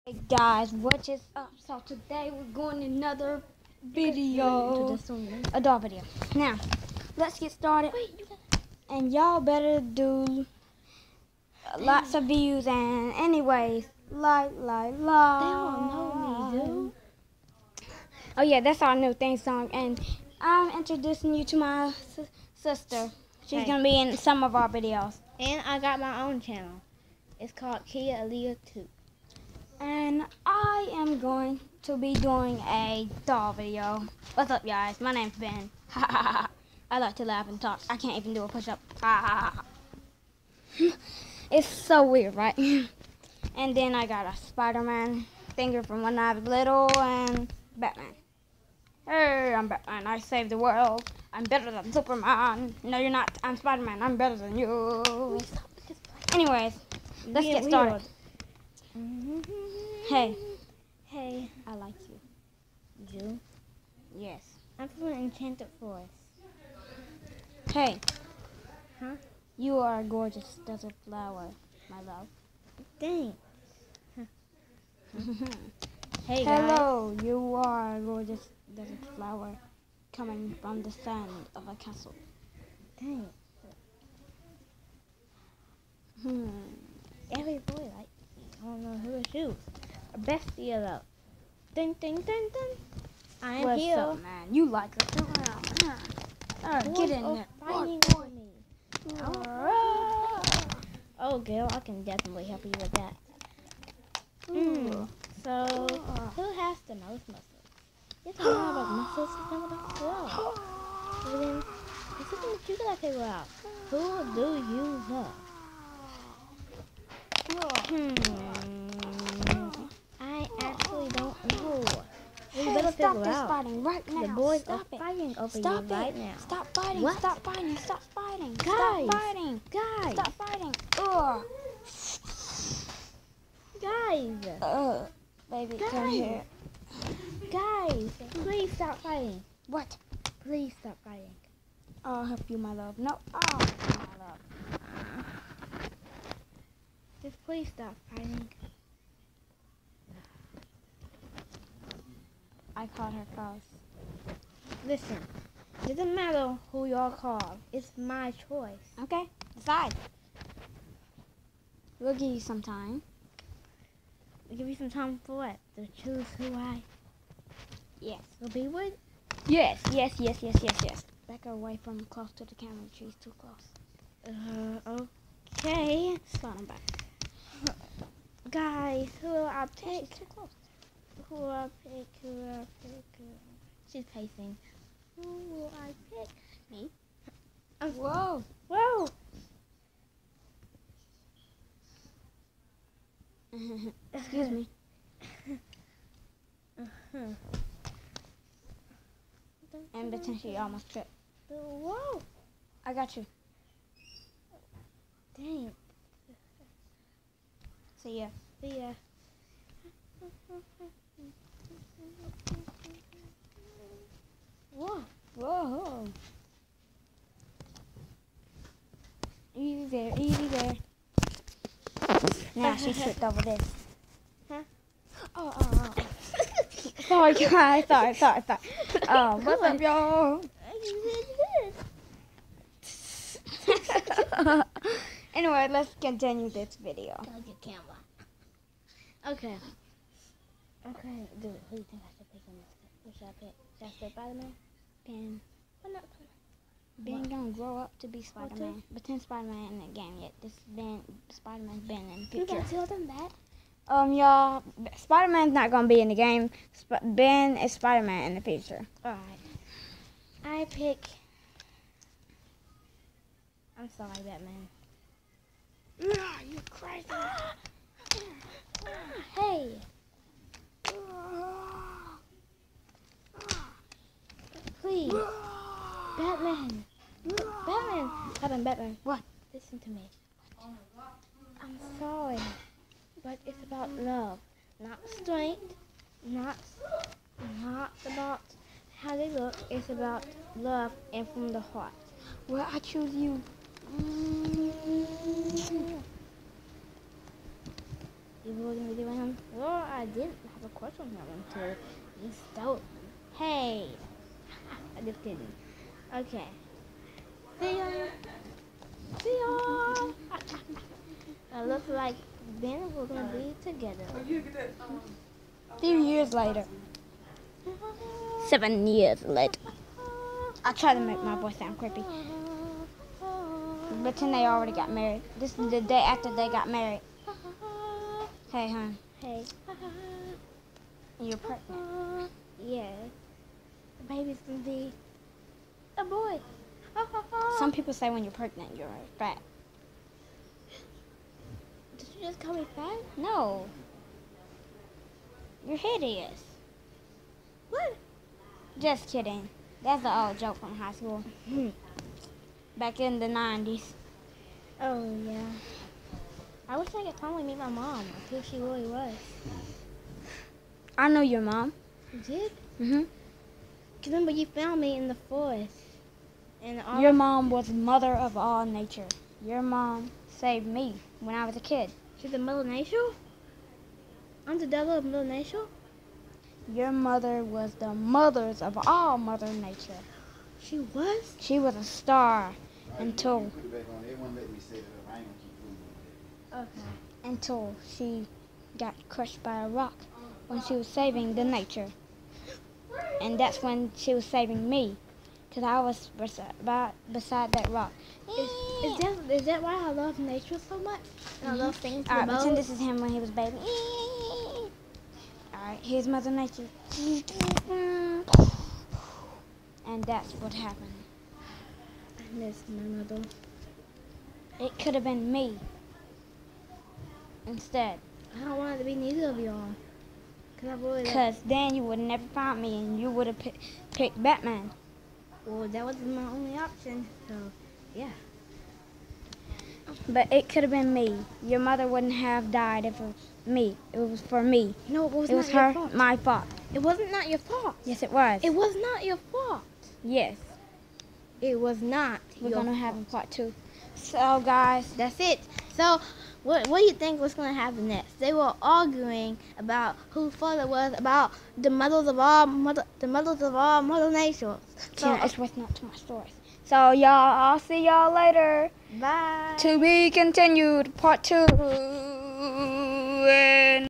Hey guys, what is up? So today we're going another video, a dog video. Now, let's get started. And y'all better do lots of views. And anyways, like. They don't know me, dude. Oh yeah, that's our new theme song. And I'm introducing you to my sister. She's gonna be in some of our videos. And I got my own channel. It's called Kia Aaliyah 2. And I am going to be doing a doll video. What's up, guys? My name's Ben. I like to laugh and talk. I can't even do a push-up. It's so weird, right? And then I got a Spider-Man finger from when I was little and Batman. Hey, I'm Batman. I saved the world. I'm better than Superman. No, you're not. I'm Spider-Man. I'm better than you. Anyways, let's get started. Hey. Hey. I like you. You do? Yes. I'm from an enchanted forest. Hey. Huh? You are a gorgeous desert flower, my love. Thanks. Hey, guys. Hello, you are a gorgeous desert flower coming from the sand of a castle. Thanks. Every boy likes me. I don't know who to choose. A bestie of love. Ding, ding, ding, ding. I am What's here. up, man? You like it. Get in there. Fighting over me. Oh, girl, I can definitely help you with that. So, who has the most muscles? It's not about muscles, it's not about love. So then, it's something that you gotta figure out. Who do you love? I actually don't know. We better Stop figure this out. fighting right now. The boys Stop are it. fighting over Stop you it. right now. Stop fighting. What? Stop fighting. Stop fighting. Guys. Stop fighting. Guys. Stop fighting. Ugh. Guys. Baby, Guys. come here. Guys, please stop fighting. What? Please stop fighting. I'll help you, my love. No, I'll help you, my love. Just please stop fighting. I caught her first. Listen, it doesn't matter who y'all call. It's my choice. Okay, decide. We'll give you some time. I'll give you some time for what? To choose who I Yes. will be with? Yes. Back away from close to the camera. She's too close. Okay. Slide him back. Guys, who will I pick? She's too close. Who will I pick? Who will I pick? She's pacing. Who will I pick? Me. Whoa. Excuse me. And potentially almost tripped. Whoa. I got you. Dang. See ya. See ya. Whoa. Easy there. Now she tripped over this. Huh? Oh. Sorry, guys. Sorry. Oh, what's up, y'all? Anyway, let's continue this video. Okay, dude, who do you think I should pick on this? Who should I pick? Should I pick Spider-Man? Ben. Why not? Ben gonna grow up to be Spider-Man. Pretend Spider-Man in the game yet. This Ben, Spider-Man's Ben in the You future. gotta tell them that. Y'all, Spider-Man's not gonna be in the game. Ben is Spider-Man in the future. Alright. I pick... I'm sorry, Batman. You crazy. Hey! Please. Batman. Batman. What? Listen to me. I'm sorry, but it's about love, not strength, not about how they look. It's about love and from the heart. Well, I choose you. You wouldn't really want him? Well, I didn't have a crush on him until you stole him. Hey, I'm just kidding. Okay. See ya. See ya. It looks like Ben and we're gonna be together. A few years later. 7 years later. I try to make my voice sound creepy. But then they already got married. This is the day after they got married. Hey, hon. Hey. You're pregnant. Yes. The baby's gonna be a boy. Some people say when you're pregnant, you're fat. Did you just call me fat? No. You're hideous. What? Just kidding. That's an old joke from high school. Back in the 90s. Oh, yeah. I wish I could finally meet my mom, like who she really was. I know your mom. You did? Mm-hmm. Remember you found me in the forest. And all Your mom was mother of all nature. Your mom saved me when I was a kid. She's a Mother Nature? I'm the daughter of Mother Nature? Your mother was the mothers of all Mother Nature. She was? She was a star until she got crushed by a rock when she was saving the nature. And that's when she was saving me, because I was beside that rock. Is that why I love nature so much? And I love things Alright, about pretend this is him when he was baby. Alright, here's Mother Nature. And that's what happened. I miss my mother. It could have been me instead. I don't want it to be neither of y'all. Because then you would have never found me and you would have picked Batman. Well, that wasn't my only option, so yeah. But it could have been me. Your mother wouldn't have died if it was me. It was for me. No, it was It not was your her, fault. my fault. It wasn't not your fault. Yes, it was. It was not your fault. Yes. It was not We're your going to fault. have a part 2. So, guys, That's it. So, what do you think was going to happen next? They were arguing about whose fault it was, about the mothers of all Mother Nature. So, it's worth not too much stories. So, y'all, I'll see y'all later. bye. To be continued, part 2. And